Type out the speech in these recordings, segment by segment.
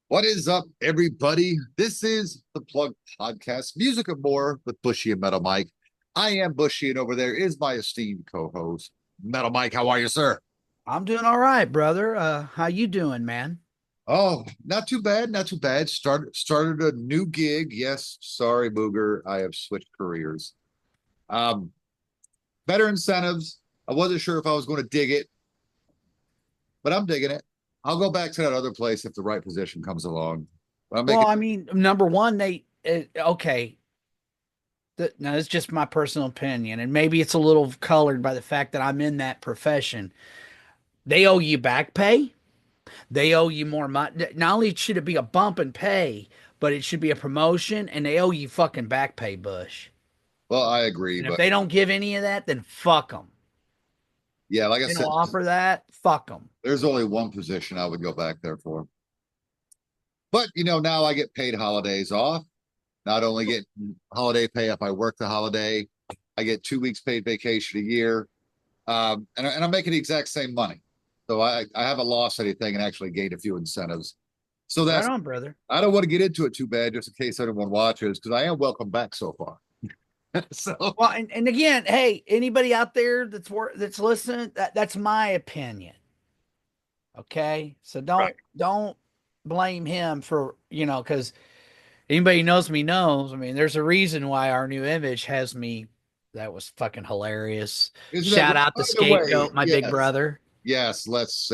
What is up, everybody? This is the Plug Podcast, music and more with Bushy and Metal Mike. I am Bushy, and over there is my esteemed co-host, Metal Mike. How are you, sir? I'm doing all right, brother. How you doing, man? Oh, not too bad, not too bad. Started a new gig. Yes, sorry, Booger. I have switched careers. Um, Better incentives. I wasn't sure if I was going to dig it, but I'm digging it. I'll go back to that other place if the right position comes along. But I'm Well, making I mean, number one, okay. Now, it's just my personal opinion, and maybe it's a little colored by the fact that I'm in that profession. They owe you back pay. They owe you more money. Not only should it be a bump in pay, but it should be a promotion, and they owe you fucking back pay, Bush. well, I agree, And if but they don't give any of that, then fuck them. yeah, like I They said, don't offer that, fuck them. there's only one position I would go back there for. But now I get paid holidays off. Not only get holiday pay if I work the holiday, I get 2 weeks paid vacation a year, and I'm making the exact same money. So I haven't lost anything and actually gained a few incentives. So Right that's on, brother. I don't want to get into it too bad, just in case anyone watches, because I am welcome back so far. So Well, and again, hey, anybody out there that's listening, that's my opinion. Okay. So right, don't blame him for, because anybody who knows me knows. I mean, there's a reason why our new image has me. That was fucking hilarious. isn't that Shout right? out By the the way, scapegoat, my big yes, brother. yes. Let's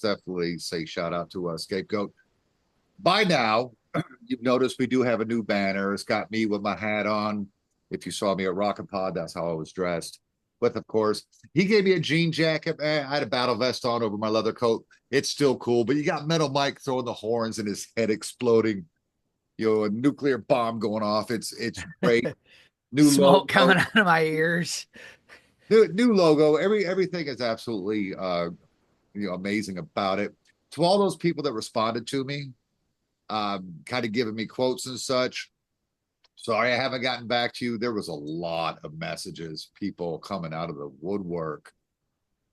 definitely say shout out to Scapegoat. By now, you've noticed we do have a new banner. It's got me with my hat on. If you saw me at Rocket Pod, that's how I was dressed. But of course, he gave me a jean jacket. Man, I had a battle vest on over my leather coat. It's still cool, but you got Metal Mike throwing the horns and his head exploding. A nuclear bomb going off. It's great. New Smoke logo, coming out of my ears. new logo. Everything is absolutely amazing about it. To all those people that responded to me, kind of giving me quotes and such. Sorry, I haven't gotten back to you. There was a lot of messages, people coming out of the woodwork.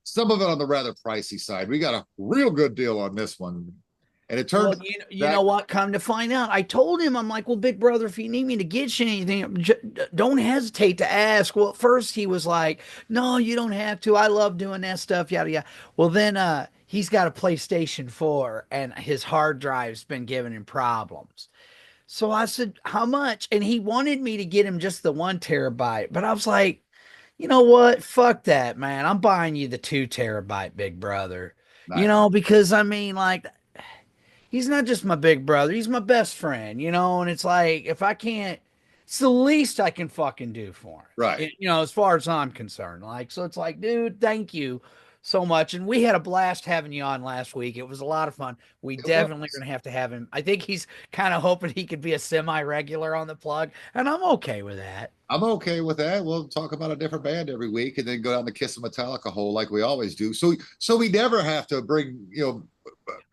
Some of it on the rather pricey side. We got a real good deal on this one. And it turned Well, out you know that what? Come to find out, I told him, I'm like, well, big brother, if you need me to get you anything, don't hesitate to ask. Well, at first he was like, no, you don't have to. I love doing that stuff, yada yada. Well, then he's got a PlayStation 4 and his hard drive's been giving him problems. So I said, how much? And he wanted me to get him just the 1 terabyte. But I was like, you know what? Fuck that, man. I'm buying you the 2 terabyte, big brother. night. Because I mean, like, he's not just my big brother, he's my best friend, and it's like if I can't, it's the least I can fucking do for him. Right. As far as I'm concerned. Like, so it's like, dude, thank you so much. And we had a blast having you on last week. It was a lot of fun. We It definitely are was. gonna have to have him. I think he's kind of hoping he could be a semi-regular on the plug, and I'm okay with that. I'm okay with that. We'll talk about a different band every week and then go down the Kiss of Metallica hole like we always do. So we never have to bring,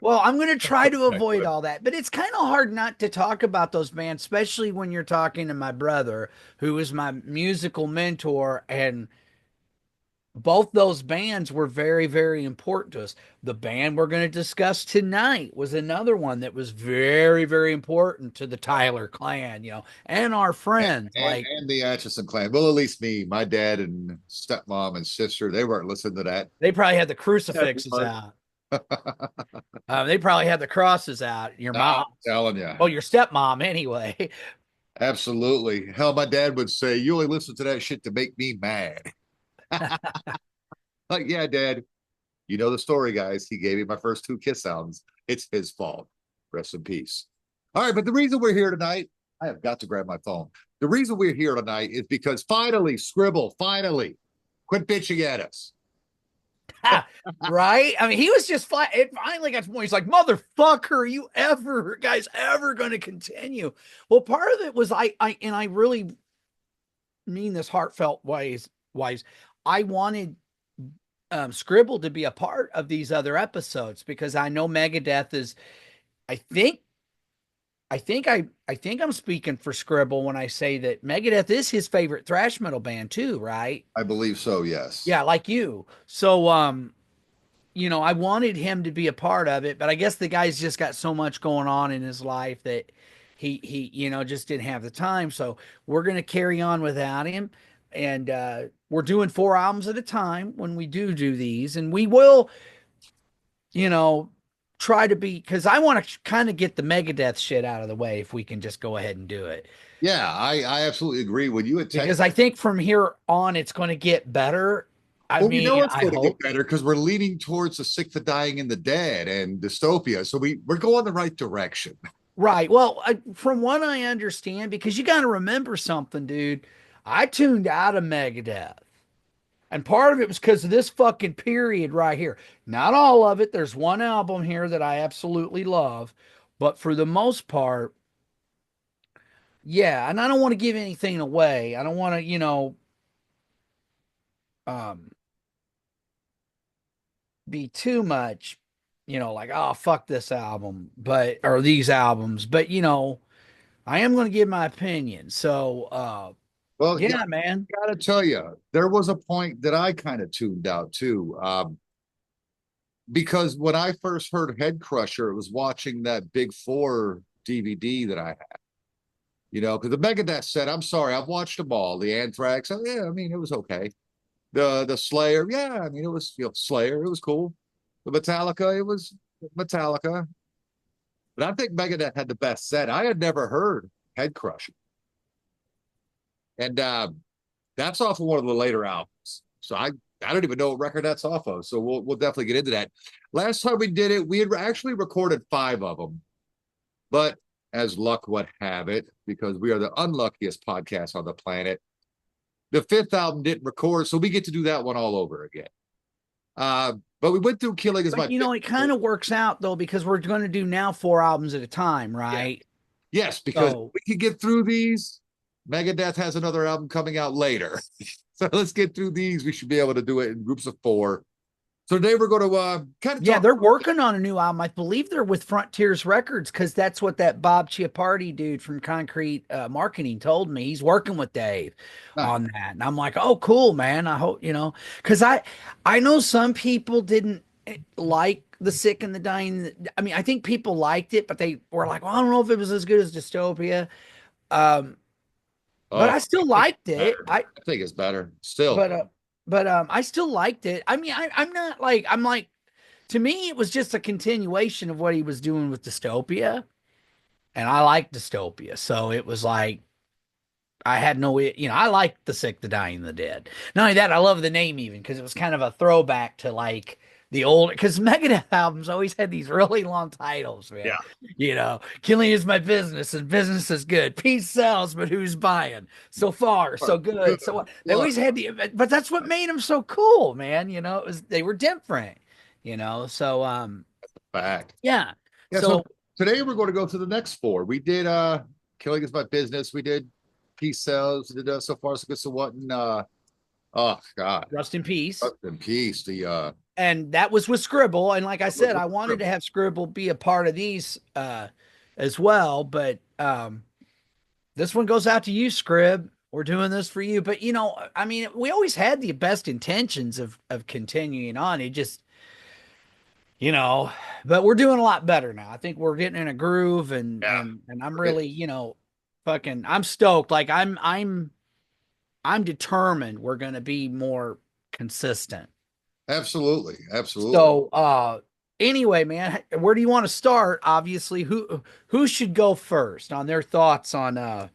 Well, I'm going to try to avoid all that, but it's kind of hard not to talk about those bands, especially when you're talking to my brother, who is my musical mentor. And both those bands were very, very important to us. The band we're going to discuss tonight was another one that was very, very important to the Tyler clan, and our and, friends. and, Like, and the Atchison clan. Well, at least me, my dad and stepmom and sister, they weren't listening to that. they probably had the That crucifixes part. out. They probably had the crosses out. Your I'm mom, telling you. well, your stepmom anyway. Absolutely. Hell, my dad would say, "You only listen to that shit to make me mad." Like, yeah, dad, you know the story, guys. He gave me my first two Kiss albums. It's his fault. Rest in peace. All right, but the reason we're here tonight, I have got to grab my phone. The reason we're here tonight is because finally, Scribble, finally, quit bitching at us. Right? I mean, he was just flat. It finally got to the point. He's like, "Motherfucker, are you ever guys ever going to continue?" Well, part of it was I really mean this heartfelt wise. I wanted Scribble to be a part of these other episodes because I know Megadeth is. I think. I think I'm speaking for Scribble when I say that Megadeth is his favorite thrash metal band too, right? I believe so, yes. Yeah, like you. So I wanted him to be a part of it, but I guess the guy's just got so much going on in his life that he just didn't have the time. So we're gonna carry on without him, and we're doing 4 albums at a time when we do these, and we will, you know, try to be because I want to kind of get the Megadeth shit out of the way if we can just go ahead and do it. Yeah, I absolutely agree. When you had Because text, I think from here on it's going to get better. I well, we know mean, it's I going to get hope. better because we're leaning towards the sick, the dying, and the dead, and dystopia. So we're going the right direction. Right. Well, from what I understand, because you got to remember something, dude. I tuned out of Megadeth. And part of it was because of this fucking period right here. Not all of it. There's one album here that I absolutely love. But for the most part, yeah. And I don't want to give anything away. I don't want to, um, be too much, like, oh, fuck this album, or these albums. But, I am going to give my opinion. So, Well, yeah, yeah, man. I gotta tell you, there was a point that I kind of tuned out too. Because when I first heard Head Crusher, it was watching that Big Four DVD that I had. Because the Megadeth said, "I'm sorry, I've watched them all." The Anthrax, oh, yeah, I mean, it was okay. The Slayer, yeah, I mean, it was Slayer, it was cool. The Metallica, it was Metallica. But I think Megadeth had the best set. I had never heard Head Crusher, and that's off of one of the later albums. So I don't even know what record that's off of. So we'll definitely get into that. Last time we did it, we had actually recorded 5 of them, but as luck would have it, because we are the unluckiest podcast on the planet, the 5th album didn't record, so we get to do that one all over again. But we went through Killing Is But My it kind of works out though because we're going to do now 4 albums at a time, Yeah. right? Yes, because So we can get through these. Megadeth has another album coming out later. So let's get through these. We should be able to do it in groups of 4. So today we're going to kind of yeah, talk. they're working on a new album. I believe they're with Frontiers Records because that's what that Bob Chiappardi dude from Concrete Marketing told me. He's working with Dave Nice. on that, and I'm like, oh, cool, man. I hope because I know some people didn't like the Sick and the Dying. I mean, I think people liked it, but they were like, well, I don't know if it was as good as Dystopia. Um, but Oh, I I still think liked it's it. better. I think it's better still. But uh, but I still liked it. I mean, I'm not like I'm like to me, it was just a continuation of what he was doing with Dystopia, and I liked Dystopia, so it was like I had no, I liked the Sick, the Dying, the Dead. Not only that, I love the name even because it was kind of a throwback to like the old, because Megadeth albums always had these really long titles, man. Yeah. Killing is my business and business is good. Peace sells, but who's buying? So far, so Good. good. So they Look, always had but that's what made them so cool, man. They were different, so, fact. yeah. Yeah, so So today we're going to go to the next 4. We did Killing Is My Business. We did Peace Sells. We did So Far So Good So What, and oh God, rest in peace. Rest in Peace. The And that was with Scribble. And like I said, I wanted to have Scribble be a part of these as well. But this one goes out to you, Scrib. We're doing this for you. But I mean, we always had the best intentions of continuing on. It just, but we're doing a lot better now. I think we're getting in a groove and yeah, and I'm really, fucking I'm stoked. Like I'm determined we're gonna be more consistent. absolutely, absolutely. So anyway, man, where do you want to start? Obviously, who should go first on their thoughts on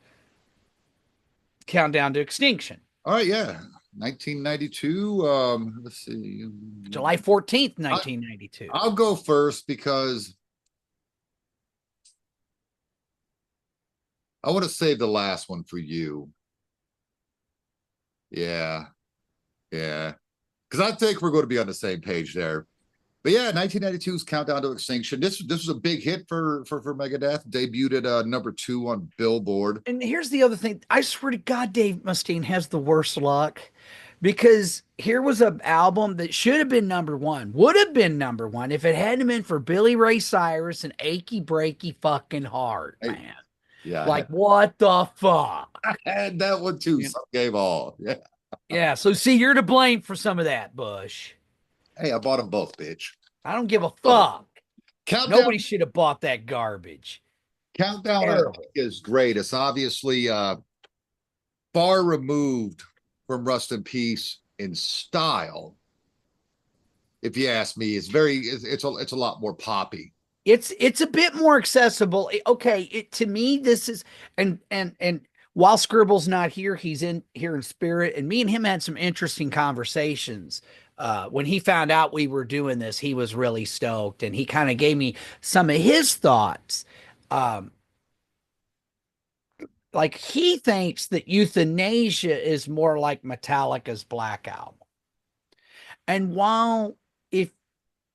Countdown to Extinction? All right, yeah. 1992. Let's see. July 14th, I, 1992. I'll go first because I want to save the last one for you. Yeah, yeah. Because I think we're going to be on the same page there. But yeah, 1992's Countdown to Extinction. This was a big hit for Megadeth. Debuted at #2 on Billboard. And here's the other thing. I swear to God, Dave Mustaine has the worst luck because here was an album that should have been #1, would have been #1 if it hadn't been for Billy Ray Cyrus and Achy Breaky Fucking Heart, Hey, man. yeah, Like, what the fuck? I had that one too. Yeah. Some gave all. Yeah. Yeah. So, see, you're to blame for some of that, Bush. Hey, I bought them both, bitch. I don't give a Love it. fuck. Nobody Countdown, should have bought that garbage. Countdown, I think Terrible. is great. It's obviously far removed from Rust in Peace in style. If you ask me, it's a lot more poppy. It's a bit more accessible. Okay, to me this is and while Scribble's not here, he's in here in spirit, and me and him had some interesting conversations. When he found out we were doing this, he was really stoked, and he kind of gave me some of his thoughts. Um, like he thinks that Euthanasia is more like Metallica's Black Album. And while if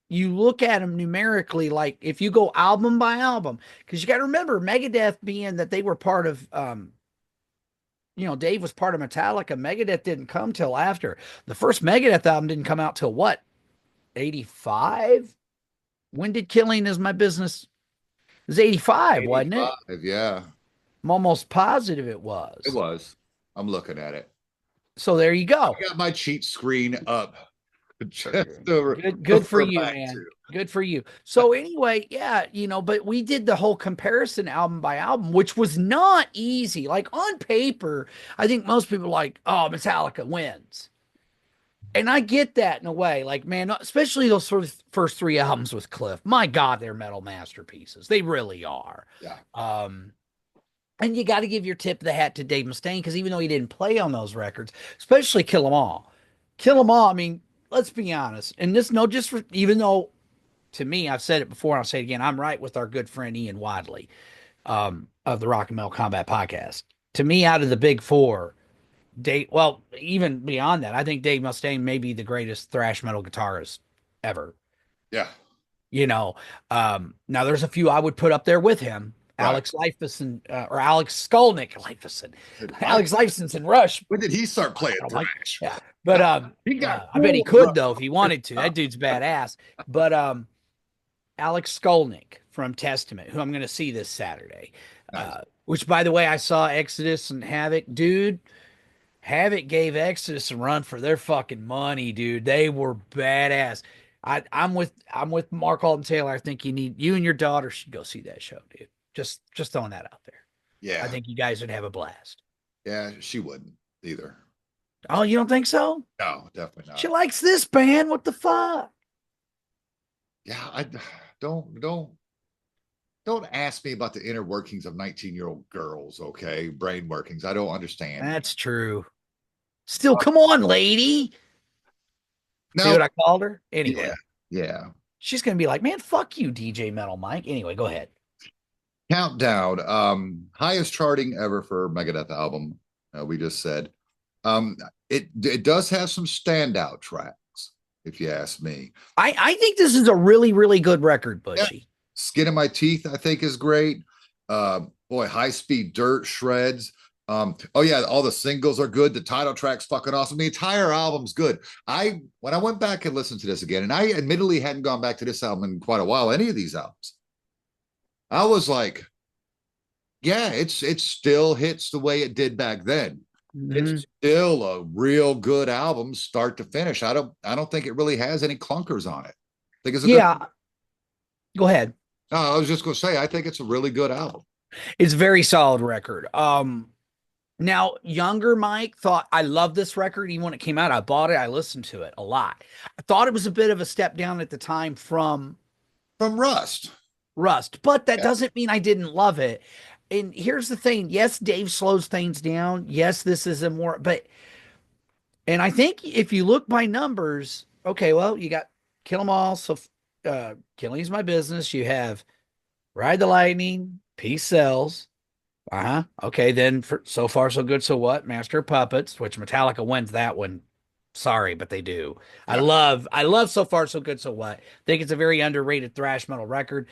you look at them numerically, like if you go album by album, because you got to remember Megadeth being that they were part of, Dave was part of Metallica. Megadeth didn't come till after. The first Megadeth album didn't come out till what, 85? When did Killing Is My Business? It was 85, wasn't it? 85, yeah, I'm almost positive it it was. was. I'm looking at it. So there you go. I got my cheat screen up just to Good for refer you, back man. to. Good for you. So anyway, yeah, but we did the whole comparison album by album, which was not easy. Like on paper, I think most people are like, oh, Metallica wins. And I get that in a way. Like, man, especially those first three albums with Cliff. My God, they're metal masterpieces. They really are. Yeah, And you got to give your tip of the hat to Dave Mustaine because even though he didn't play on those records, especially Kill 'Em All, Kill 'Em All, I mean, let's be honest. And this, no, just for, even though to me, I've said it before, and I'll say it again, I'm right with our good friend Ian Wadley of the Rock and Metal Combat Podcast. To me, out of the big four, Dave, well, even beyond that, I think Dave Mustaine may be the greatest thrash metal guitarist ever. yeah, You know, now there's a few I would put up there with him. right. Alex Lifeson or Alex Skolnick, Lifeson, I, Alex Lifeson's in Rush. when did he start playing I don't like, thrash? yeah, but He got I bet he full could rust. though if he wanted to. That dude's badass. But Alex Skolnick from Testament, who I'm going to see this Saturday. Nice. Which, by the way, I saw Exodus and Havoc. Dude, Havoc gave Exodus a run for their fucking money, dude. They were badass. I'm with Mark Alden Taylor. I think you and your daughter should go see that show, dude. Just throwing that out there. I Yeah, think you guys would have a blast. yeah, she wouldn't either. Oh, you don't think so? No, definitely She not. likes this band. What the fuck? Yeah, I don't don't ask me about the inner workings of 19-year-old girls, okay? Brain workings. I don't understand. That's true. Still, come on, lady. See No, what I called her? yeah, Anyway, yeah. she's gonna be like, man, fuck you, DJ Metal Mike. Anyway, go ahead. Countdown. Highest charting ever for Megadeth album. We just said. Um, it does have some standout tracks, if you ask me. I think this is a really, really good record, Yeah. Bushy. Skin in My Teeth, I think, is great. Boy, High Speed Dirt shreds. Oh yeah, all the singles are good. The title track's fucking awesome. The entire album's good. When I went back and listened to this again, and I admittedly hadn't gone back to this album in quite a while, any of these albums, I was like, yeah, it still hits the way it did back then. Mhm. It's still a real good album, start to finish. I don't think it really has any clunkers on it. I think it's a good. Yeah, go ahead. No, I was just gonna say, I think it's a really good album. It's a very solid record. Now younger Mike thought I love this record. Even when it came out, I bought it. I listened to it a lot. I thought it was a bit of a step down at the time from From Rust. Rust, but that Yeah. doesn't mean I didn't love it. And here's the thing. Yes, Dave slows things down. Yes, this is a more, and I think if you look by numbers, okay, well, you got Kill 'Em All. So, Killing's My Business. You have Ride the Lightning, Peace Sells. Okay, then for So Far So Good So What, Master of Puppets, which Metallica wins that one. Sorry, but they do. Yeah. I love So Far So Good So What. I think it's a very underrated thrash metal record.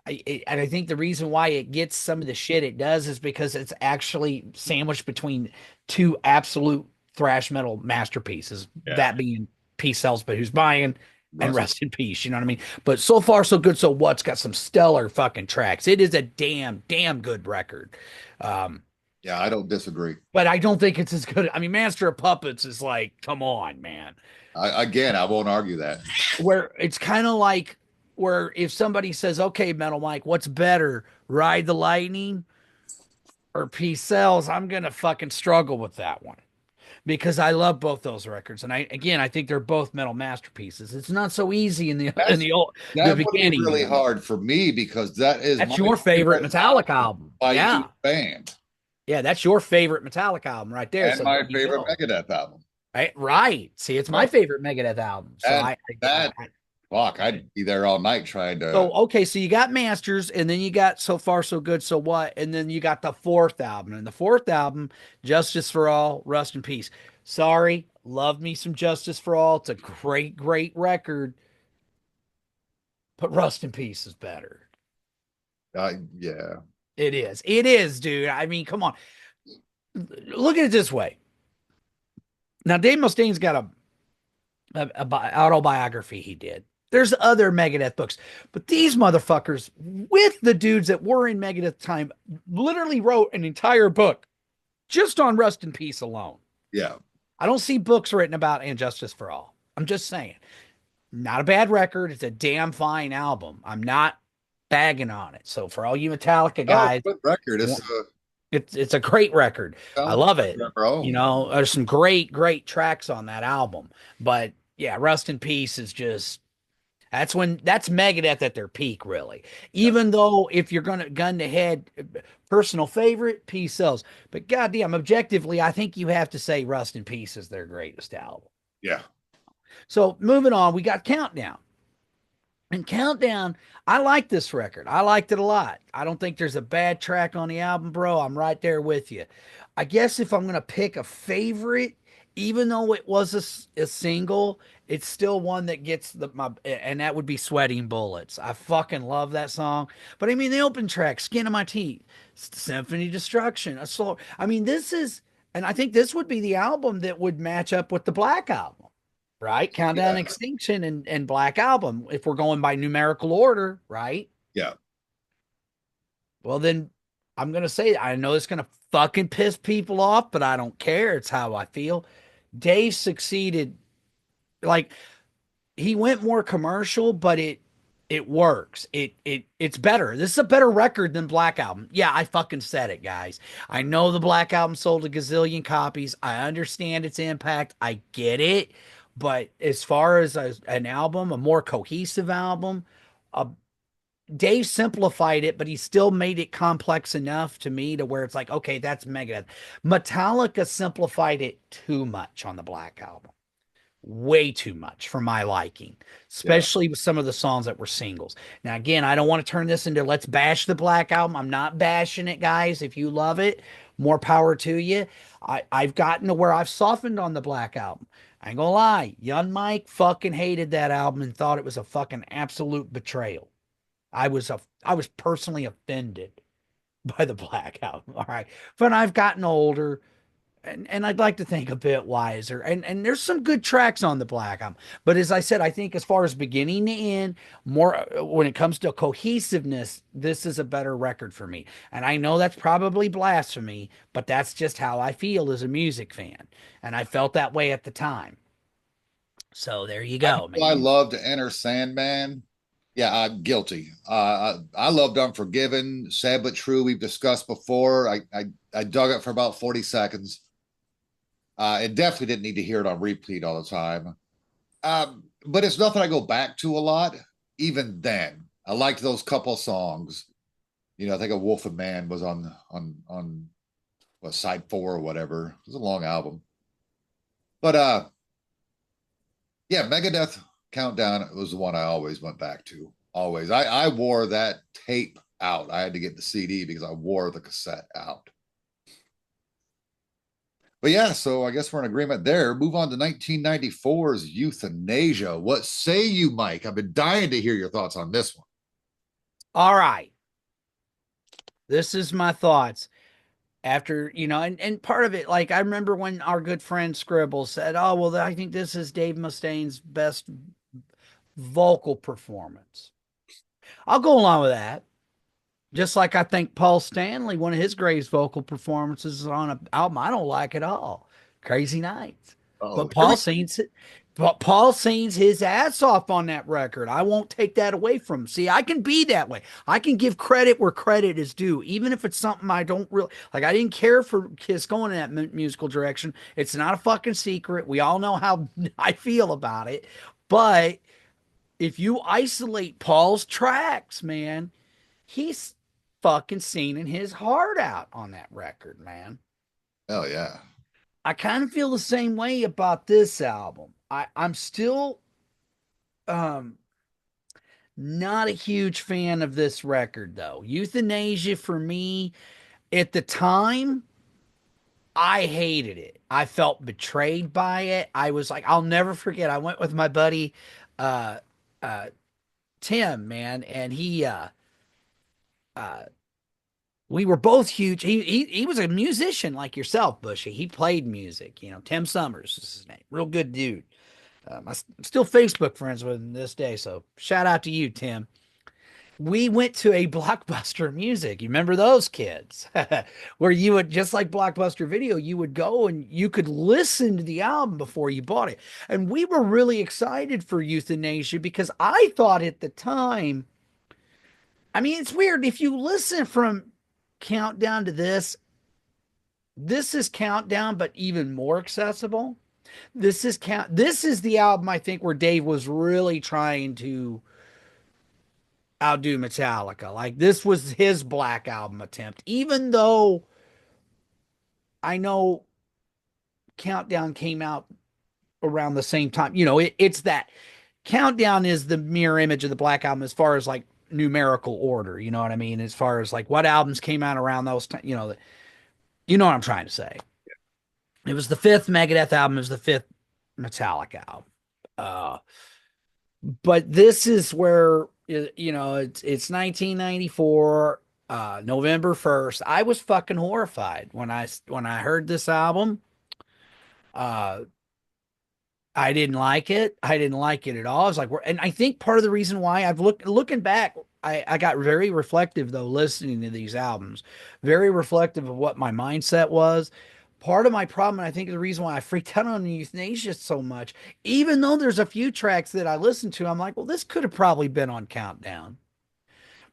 And I think the reason why it gets some of the shit it does is because it's actually sandwiched between two absolute thrash metal masterpieces. Yeah. That being Peace Sells, but Who's Buying, and Rust. Rest in Peace. You know what I mean? But So Far So Good So What's got some stellar fucking tracks. It is a damn good record. Um, Yeah, I don't disagree. But I don't think it's as good. I mean, Master of Puppets is like, come on, man. Again, I won't argue that. Where it's kind of like where if somebody says, okay, Metal Mike, what's better, Ride the Lightning or Peace Sells? I'm gonna fucking struggle with that one because I love both those records, and I think they're both metal masterpieces. It's not so easy in the in That's the that would be beginning. really hard for me because that is That's my your favorite favorite Metallica album album. by each Yeah. band Yeah, that's your favorite Metallica album right there. and So there my you favorite go. Megadeth album. Right, right. See, it's my So favorite Megadeth album. So that that I fuck, I'd be there all night trying so to. okay, so you got Masters, and then you got So Far So Good, So What, and then you got the fourth album, and the fourth album, Justice for All, Rust in Peace. Sorry, love me some Justice for All. It's a great, great record, but Rust in Peace is better. Yeah, It is, dude. I mean, come on. Look at it this way. Now, Dave Mustaine's got a autobiography he did. There's other Megadeth books, but these motherfuckers, with the dudes that were in Megadeth time, literally wrote an entire book just on Rust in Peace alone. yeah, I don't see books written about And Justice for All. I'm just saying, not a bad record. It's a damn fine album. I'm not bagging on it. So for all you Metallica oh, guys, good record. It's it's a great record. I sounds love like it. our You own. know, there's some great tracks on that album. But yeah, Rust in Peace is just that's Megadeth at their peak, really. Yeah, Even though if you're gonna gun to head, personal favorite, Peace Sells. But goddamn, objectively, I think you have to say Rust in Peace is their greatest album. yeah, So moving on, we got Countdown. And Countdown, I like this record. I liked it a lot. I don't think there's a bad track on the album, bro. I'm right there with you. I guess if I'm going to pick a favorite, even though it was a single, it's still one that gets and that would be Sweating Bullets. I fucking love that song. But I mean, the open track, Skin of My Teeth, Symphony Destruction, a slow. I mean, and I think this would be the album that would match up with the Black Album, right? Countdown, yeah, Extinction, and Black Album, if we're going by numerical order, right? yeah. Well, then I'm gonna say I know it's gonna fucking piss people off, but I don't care. It's how I feel. Dave succeeded. Like he went more commercial, but it works. It's better. This is a better record than Black Album. Yeah, I fucking said it, guys. I know the Black Album sold a gazillion copies. I understand its impact. I get it. But as far as an album, a more cohesive album, uh, Dave simplified it, but he still made it complex enough to me to where it's like, okay, that's Megadeth. Metallica simplified it too much on the Black Album, way too much for my liking, Yeah. especially with some of the songs that were singles. Now, again, I don't want to turn this into let's bash the Black Album. I'm not bashing it, guys. If you love it, more power to you. I've gotten to where I've softened on the Black Album. I ain't gonna lie, young Mike fucking hated that album and thought it was a fucking absolute betrayal. I was personally offended by the Black Album. All right, but I've gotten older and I'd like to think a bit wiser. And there's some good tracks on the Black Album. But as I said, I think as far as beginning to end, more when it comes to cohesiveness, this is a better record for me. And I know that's probably blasphemy, but that's just how I feel as a music fan. And I felt that way at the time. So there you I go, know I man. love to enter Sandman. Yeah, I'm guilty. I loved Unforgiven, Sad but True. We've discussed before. I dug it for about 40 seconds. It definitely didn't need to hear it on repeat all the time. But it's nothing I go back to a lot. Even then, I liked those couple songs. You know, I think a Wolf and Man was on what, side four or whatever. It was a long album. But yeah, Megadeth Countdown was the one I always went back to. Always. I wore that tape out. I had to get the CD because I wore the cassette out. But yeah, so I guess we're in agreement there. Move on to 1994's Euthanasia. What say you, Mike? I've been dying to hear your thoughts on this one. All right. This is my thoughts after, and part of it, like I remember when our good friend Scribble said, oh, well, I think this is Dave Mustaine's best vocal performance. I'll go along with that. Just like I think Paul Stanley, one of his greatest vocal performances is on an album I don't like at all, Crazy Nights. Oh, But every Paul sings his ass off on that record. I won't take that away from him. See, I can be that way. I can give credit where credit is due, even if it's something I don't really like. I didn't care for Kiss going in that musical direction. It's not a fucking secret. We all know how I feel about it. But if you isolate Paul's tracks, man, he's fucking singing his heart out on that record, man. hell yeah. I kind of feel the same way about this album. I'm still um not a huge fan of this record though. Euthanasia for me at the time, I hated it. I felt betrayed by it. I was like, I'll never forget. I went with my buddy uh uh Tim, man, and uh we were both huge. He was a musician like yourself, Bushy. He played music. Tim Summers is his name. Real good dude. I'm still Facebook friends with him this day. So shout out to you, Tim. We went to a Blockbuster Music. You remember those kids? Where you would, just like Blockbuster Video, you would go and you could listen to the album before you bought it. And we were really excited for Euthanasia because I thought at the time, I mean, it's weird. If you listen from Countdown to this is Countdown, but even more accessible. This is the album I think where Dave was really trying to outdo Metallica. Like this was his Black Album attempt, even though I know Countdown came out around the same time. It's that Countdown is the mirror image of the Black Album as far as like numerical order. You know what I mean? As far as like what albums came out around those times. You know what I'm trying to say. It was the fifth Megadeth album. It was the fifth Metallica album. Uh, but this is where it's 1994, November 1st. I was fucking horrified when I heard this album. Uh, I didn't like it. I didn't like it at all. I was like, and I think part of the reason why looking back, I got very reflective though, listening to these albums, very reflective of what my mindset was. Part of my problem, and I think the reason why I freaked out on Euthanasia so much, even though there's a few tracks that I listened to, I'm like, well, this could have probably been on Countdown.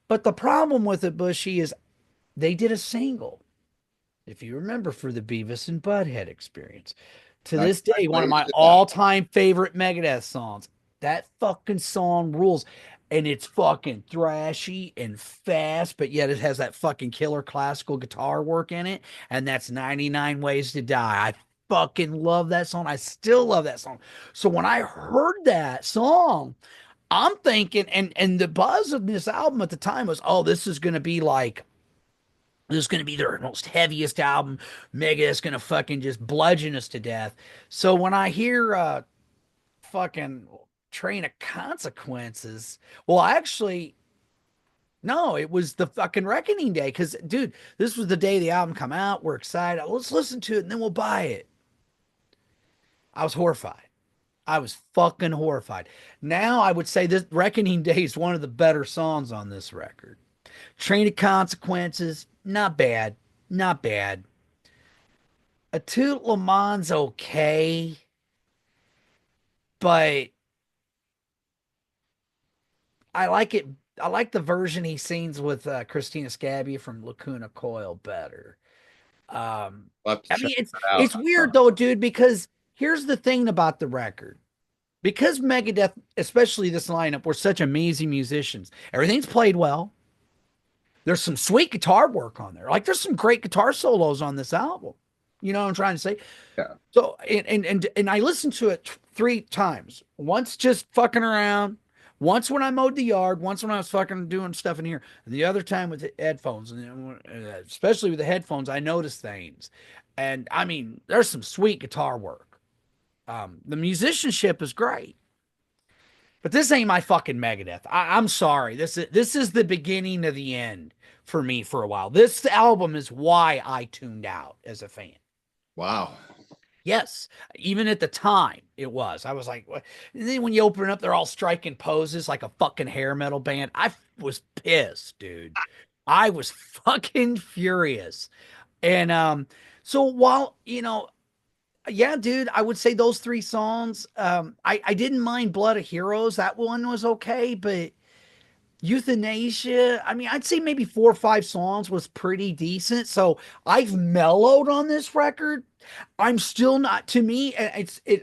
But the problem with it, Bushy, is they did a single, if you remember, for the Beavis and Butthead Experience. To I, this I day, one of my glazed it down. all-time favorite Megadeth songs. That fucking song rules. And it's fucking thrashy and fast, but yet it has that fucking killer classical guitar work in it. And that's 99 Ways to Die. I fucking love that song. I still love that song. So when I heard that song, I'm thinking, and the buzz of this album at the time was, oh, this is going to be their most heaviest album. Megadeth's going to fucking just bludgeon us to death. So when I hear fucking Train of Consequences, well, actually, no, it was the fucking Reckoning Day. Because, dude, this was the day the album come out. We're excited. Let's listen to it and then we'll buy it. I was horrified. I was fucking horrified. Now I would say this Reckoning Day is one of the better songs on this record. Train of Consequences, not bad. Not bad. A Toot Le Mans okay, but I like it. I like the version he sings with Christina Scabbia from Lacuna Coil better. I'll have to I check mean, it's that out. it's weird though, dude, because here's the thing about the record. Because Megadeth, especially this lineup, were such amazing musicians. Everything's played well. There's some sweet guitar work on there. Like there's some great guitar solos on this album. You know what I'm trying to say? Yeah. So and I listened to it three times. Once just fucking around, once when I mowed the yard, once when I was fucking doing stuff in here, and the other time with the headphones. And especially with the headphones, I noticed things. And I mean, there's some sweet guitar work. The musicianship is great. But this ain't my fucking Megadeth. I'm sorry. This is the beginning of the end for me for a while. This album is why I tuned out as a fan. Wow. Yes, even at the time it was. I was like, what? And then when you open it up, they're all striking poses like a fucking hair metal band. I was pissed, dude. I was fucking furious. And so while, yeah, dude, I would say those three songs. I didn't mind Blood of Heroes. That one was okay, but Euthanasia, I mean, I'd say maybe 4 or 5 songs was pretty decent. So I've mellowed on this record. I'm still not, to me,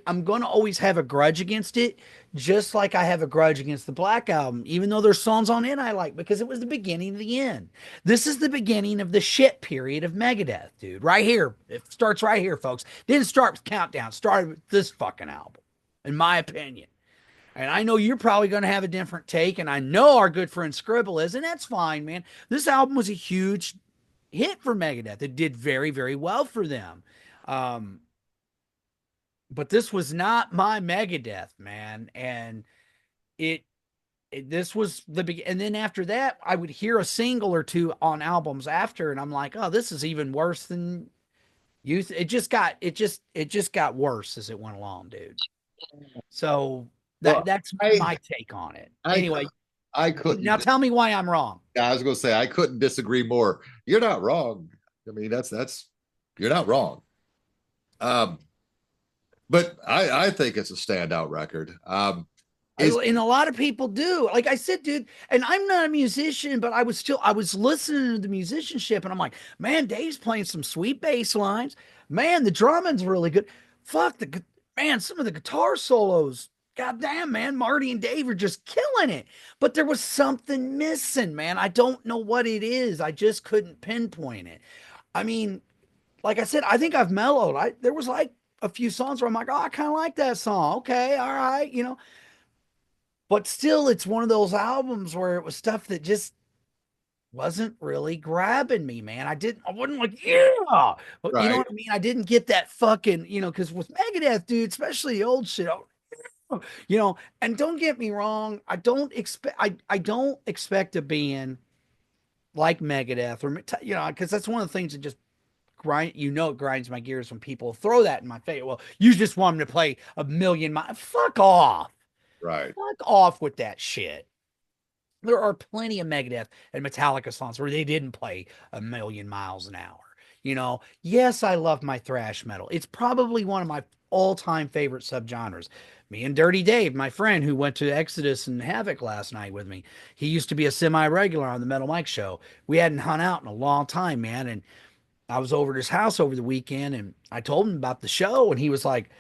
I'm going to always have a grudge against it, just like I have a grudge against the Black Album, even though there's songs on it I like because it was the beginning of the end. This is the beginning of the shit period of Megadeth, dude. Right here. It starts right here, folks. Didn't start with Countdown, started with this fucking album, in my opinion. And I know you're probably going to have a different take, and I know our good friend Scribble is, and that's fine, man. This album was a huge hit for Megadeth. It did very, very well for them. Um, but this was not my Megadeth, man. And it, this was the big, and then after that, I would hear a single or two on albums after, and I'm like, oh, this is even worse than Youth. It just got worse as it went along, dude. So Well, that's I my take on it. I Anyway, I now couldn't. tell me why I'm wrong. I was going to say I couldn't disagree more. You're not wrong. I mean, that's you're not wrong. Um, but I think it's a standout record. Is And a lot of people do. Like I said, dude, and I'm not a musician, but I was listening to the musicianship and I'm like, man, Dave's playing some sweet bass lines. Man, the drumming's really good. Fuck man, some of the guitar solos. God damn, man, Marty and Dave are just killing it. But there was something missing, man. I don't know what it is. I just couldn't pinpoint it. I mean, like I said, I think I've mellowed. There was like a few songs where I'm like, oh, I kind of like that song. Okay, all right, but still, it's one of those albums where it was stuff that just wasn't really grabbing me, man. I wasn't like, yeah, but you know right. what I mean? I didn't get that fucking, because with Megadeth, dude, especially the old shit, and don't get me wrong, I don't expect a band like Megadeth or, because that's one of the things that just it grinds my gears when people throw that in my face. Well, you just want them to play a million miles. Fuck off. Right. Fuck off with that shit. There are plenty of Megadeth and Metallica songs where they didn't play a million miles an hour. Yes, I love my thrash metal. It's probably one of my all-time favorite subgenres. Me and Dirty Dave, my friend who went to Exodus and Havoc last night with me, he used to be a semi-regular on the Metal Mike show. We hadn't hung out in a long time, man, and I was over at his house over the weekend, and I told him about the show, and he was like,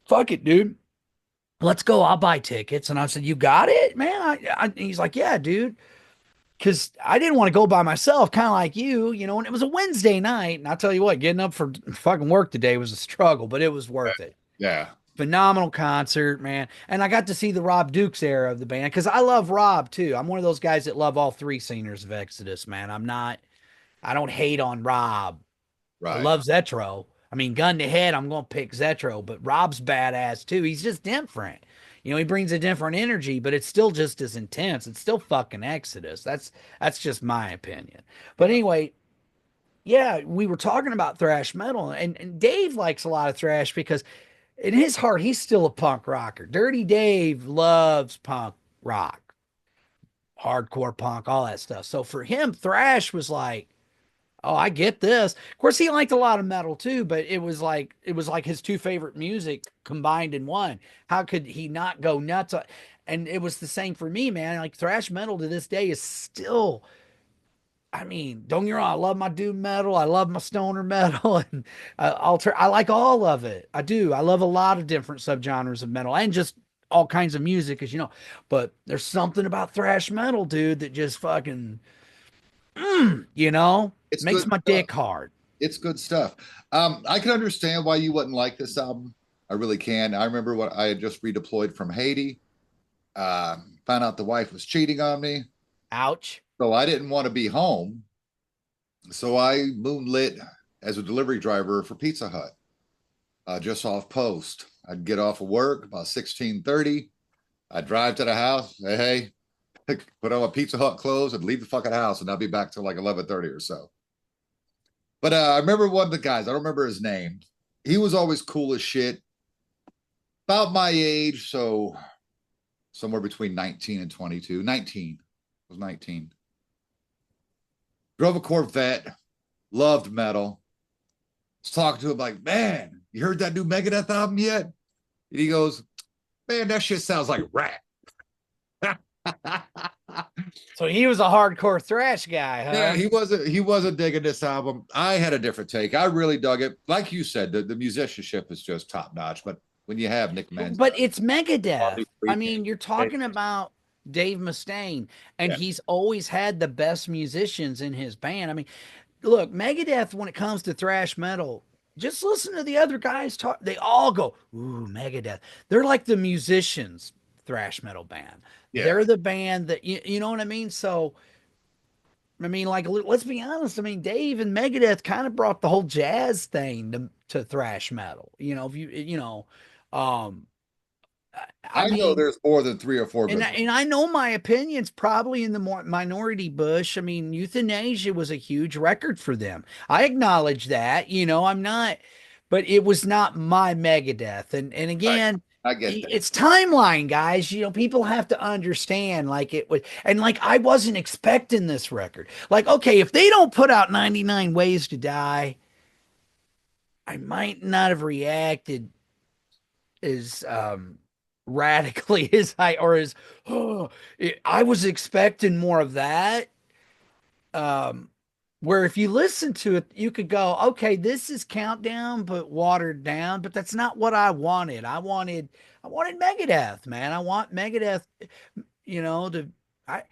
"Fuck it, dude, let's go. I'll buy tickets." And I said, "You got it, man?" He's like, "Yeah, dude." Because I didn't want to go by myself, kind of like you, and it was a Wednesday night. And I'll tell you what, getting up for fucking work today was a struggle, but it was worth it. Yeah. Phenomenal concert, man. And I got to see the Rob Dukes era of the band because I love Rob too. I'm one of those guys that love all three singers of Exodus, man. I don't hate on Rob. I Right. love Zetro. I mean, gun to head, I'm going to pick Zetro, but Rob's badass too. He's just different. He brings a different energy, but it's still just as intense. It's still fucking Exodus. That's just my opinion. But anyway, yeah, we were talking about thrash metal, and Dave likes a lot of thrash because in his heart, he's still a punk rocker. Dirty Dave loves punk rock, hardcore punk, all that stuff. So for him, thrash was like, oh, I get this. Of course, he liked a lot of metal too, but it was like his two favorite music combined in one. How could he not go nuts? And it was the same for me, man. Like thrash metal to this day is still. I mean, don't get me wrong. I love my doom metal. I love my stoner metal, and I like all of it. I do. I love a lot of different subgenres of metal and just all kinds of music, as you know. But there's something about thrash metal, dude, that just fucking, It's makes good my stuff. dick hard. It's good stuff. I can understand why you wouldn't like this album. I really can. I remember what I had just redeployed from Haiti. Found out the wife was cheating on me, Ouch. so I didn't want to be home. So I moonlit as a delivery driver for Pizza Hut, just off post. I'd get off of work about 16:30. I'd drive to the house, say, hey, put on my Pizza Hut clothes and leave the fucking house, and I'll be back till like 11:30 or so. But I remember one of the guys, I don't remember his name. He was always cool as shit, about my age, so somewhere between 19 and 22. 19 was 19. Drove a Corvette, loved metal. Was talking to him like, man, you heard that new Megadeth album yet? And he goes, man, that shit sounds like rat. So he was a hardcore thrash guy, Yeah, huh? he wasn't digging this album. I had a different take. I really dug it. Like you said, the musicianship is just top notch. But when you have Nick Manz, But it's Megadeth. I mean, you're talking about Dave Mustaine, and yeah, he's always had the best musicians in his band. I mean, look, Megadeth, when it comes to thrash metal, just listen to the other guys talk. They all go, ooh, Megadeth. They're like the musicians thrash metal band. yeah, They're the band that, you know what I mean? So, I mean, like, let's be honest. I mean, Dave and Megadeth kind of brought the whole jazz thing to thrash metal. You know, if um, I I know mean, there's more than three or four and good I, ones. and I know my opinion's probably in the minority bush. I mean, Euthanasia was a huge record for them. I acknowledge that. You know, I'm not, but it was not my Megadeth. And Right. again, I get that. it's timeline, guys. You know, people have to understand. Like it was, and like I wasn't expecting this record. Like, okay, if they don't put out 99 Ways to Die, I might not have reacted as radically as I or as oh, I was expecting more of that. Um, where if you listen to it, you could go, okay, this is Countdown, but watered down. But that's not what I wanted. I wanted Megadeth, man. I want Megadeth, you know, to I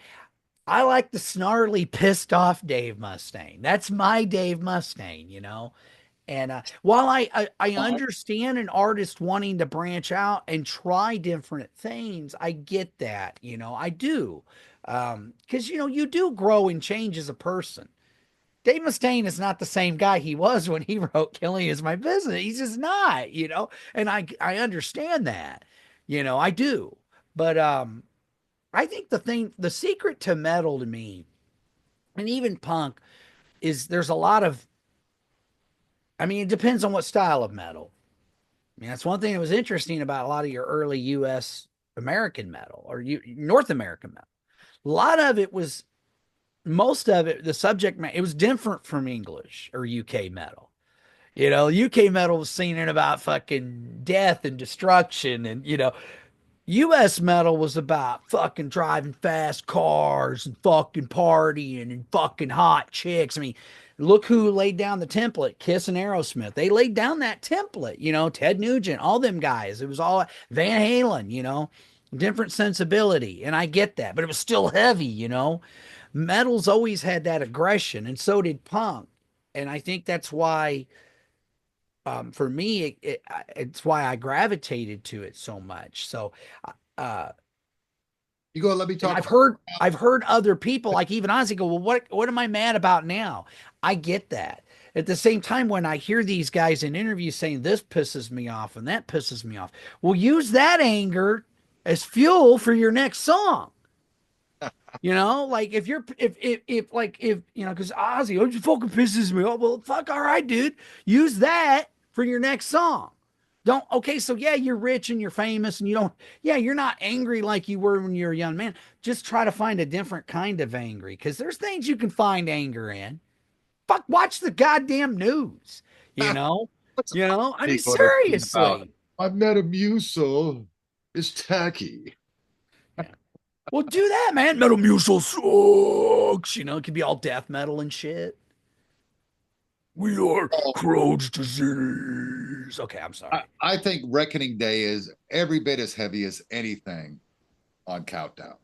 I like the snarly, pissed off Dave Mustaine. That's my Dave Mustaine, you know. And while I understand an artist wanting to branch out and try different things, I get that, you know, I do. Because you know, you do grow and change as a person. Dave Mustaine is not the same guy he was when he wrote Killing Is My Business. He's just not, you know, and I understand that, you know, I do. But I think the secret to metal to me, and even punk, is there's a lot of I mean, it depends on what style of metal. I mean, that's one thing that was interesting about a lot of your early U.S. American metal or North American metal. A lot of it was, most of it, the subject matter, it was different from English or UK metal. You know, UK metal was singing about fucking death and destruction, and you know, US metal was about fucking driving fast cars and fucking partying and fucking hot chicks. I mean, look who laid down the template, Kiss and Aerosmith. They laid down that template, you know, Ted Nugent, all them guys. It was all Van Halen, you know, different sensibility. And I get that, but it was still heavy, you know. Metal's always had that aggression, and so did punk. And I think that's why for me, it's why I gravitated to it so much. So, uh, You go. Let me and talk I've heard other people like even Ozzy go, well, what am I mad about now? I get that. At the same time, when I hear these guys in interviews saying this pisses me off and that pisses me off, well, use that anger as fuel for your next song. You know, like if you're if like if you know, because Ozzy, oh, it fucking pisses me off. Well, fuck, all right, dude. Use that for your next song. Don't okay, so yeah, you're rich and you're famous and you don't, yeah, you're not angry like you were when you were a young man. Just try to find a different kind of angry because there's things you can find anger in. Fuck, watch the goddamn news, you about know? what's You know, I mean, people are talking about. seriously. My Metamucil is tacky. Yeah. Well, do that, man. Metal Mutual sucks. You know, it could be all death metal and shit. We are Oh, Crohn's disease. Okay, I'm sorry. I think Reckoning Day is every bit as heavy as anything on Countdown.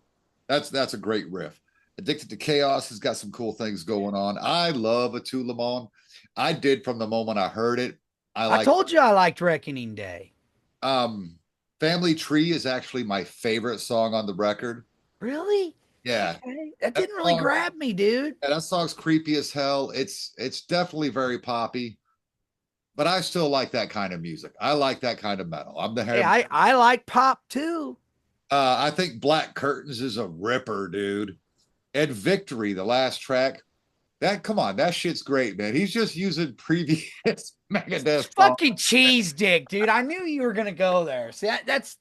That's a great riff. Addicted to Chaos has got some cool things going on. I love a Lemon. I did from the moment I heard it. I I like told you I liked Reckoning Day. um Family Tree is actually my favorite song on the record. Really? Yeah. Okay. That That didn't really song, grab me, dude. yeah, that song's creepy as hell. It's definitely very poppy, but I still like that kind of music. I like that kind of metal. I'm the Hey, head. I like pop too. I think Black Curtains is a ripper, dude. And Victory, the last track. That come on, that shit's great, man. He's just using previous Megadeth songs. Fucking cheese dick, dude. I knew you were gonna go there. See, that's.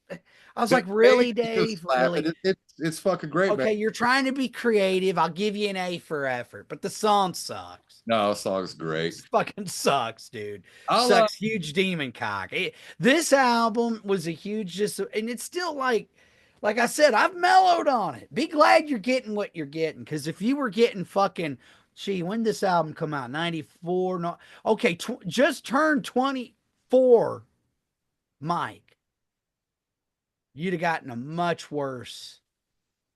I was The like, bass really, is just Dave? slapping. Really? It's fucking great, man. Okay, you're trying to be creative. I'll give you an A for effort, but the song sucks. No, the song's great. Fucking sucks, dude. I'll Sucks. Huge demon cock. This album was a huge and it's still like I said, I've mellowed on it. Be glad you're getting what you're getting, because if you were getting fucking, gee, when did this album come out? 94? No, okay, just turned 24, Mike. You'd have gotten a much worse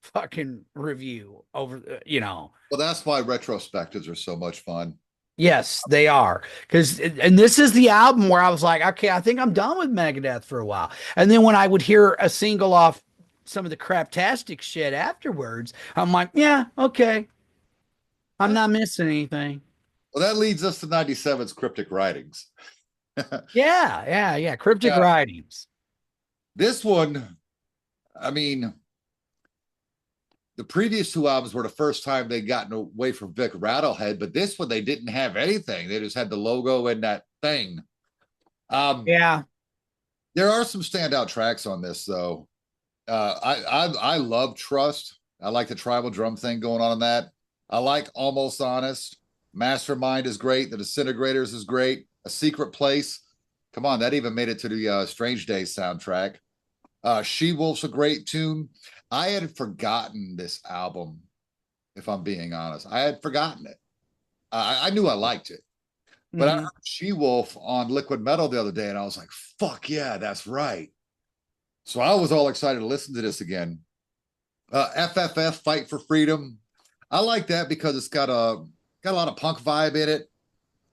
fucking review over. well, that's why retrospectives are so much fun. Yes, they are. And this is the album where I was like, okay, I think I'm done with Megadeth for a while. And then when I would hear a single off some of the craptastic shit afterwards, I'm like, yeah, okay. I'm not missing anything. Well, that leads us to 97's Cryptic Writings. Yeah. Cryptic Yeah. Writings. This one, I mean, the previous two albums were the first time they'd gotten away from Vic Rattlehead, but this one they didn't have anything. They just had the logo and that thing. Yeah. There are some standout tracks on this, though. I love Trust. I like the tribal drum thing going on in that. I like Almost Honest. Mastermind is great. The Disintegrators is great. A Secret Place. Come on, that even made it to the Strange Days soundtrack. She Wolf's a great tune. I had forgotten this album, if I'm being honest. I had forgotten it. I knew I liked it, but I heard She Wolf on Liquid Metal the other day, and I was like, "Fuck yeah, that's right." So I was all excited to listen to this again. FFF, Fight for Freedom. I like that because it's got a lot of punk vibe in it,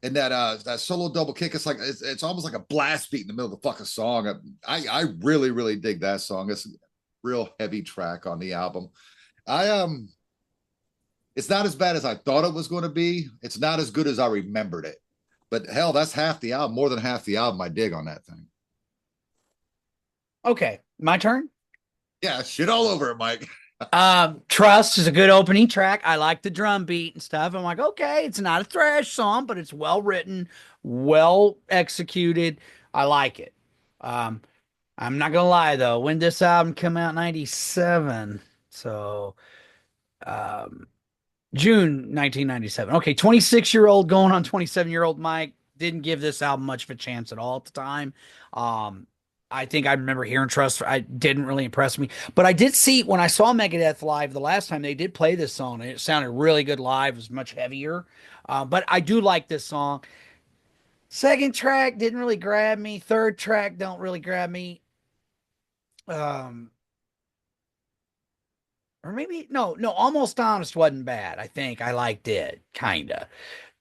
and that solo double kick. It's like it's almost like a blast beat in the middle of the fucking song. I really dig that song. It's a real heavy track on the album. I it's not as bad as I thought it was going to be. It's not as good as I remembered it. But hell, that's half the album, more than half the album I dig on that thing. Okay, my turn. Yeah, shit all over it, Mike. Trust is a good opening track. I like the drum beat and stuff. I'm like, okay, it's not a thrash song, but it's well written, well executed. I like it. I'm not gonna lie though, when this album came out, 97, so um June 1997. Okay, 26-year-old going on 27-year-old Mike didn't give this album much of a chance at all at the time. Um, I think I remember hearing Trust. I didn't really impress me, but I did see when I saw Megadeth live the last time they did play this song, and it sounded really good live. It was much heavier, but I do like this song. Second track didn't really grab me. Third track don't really grab me. Um, or maybe no, Almost Honest wasn't bad. I think I liked it, kinda.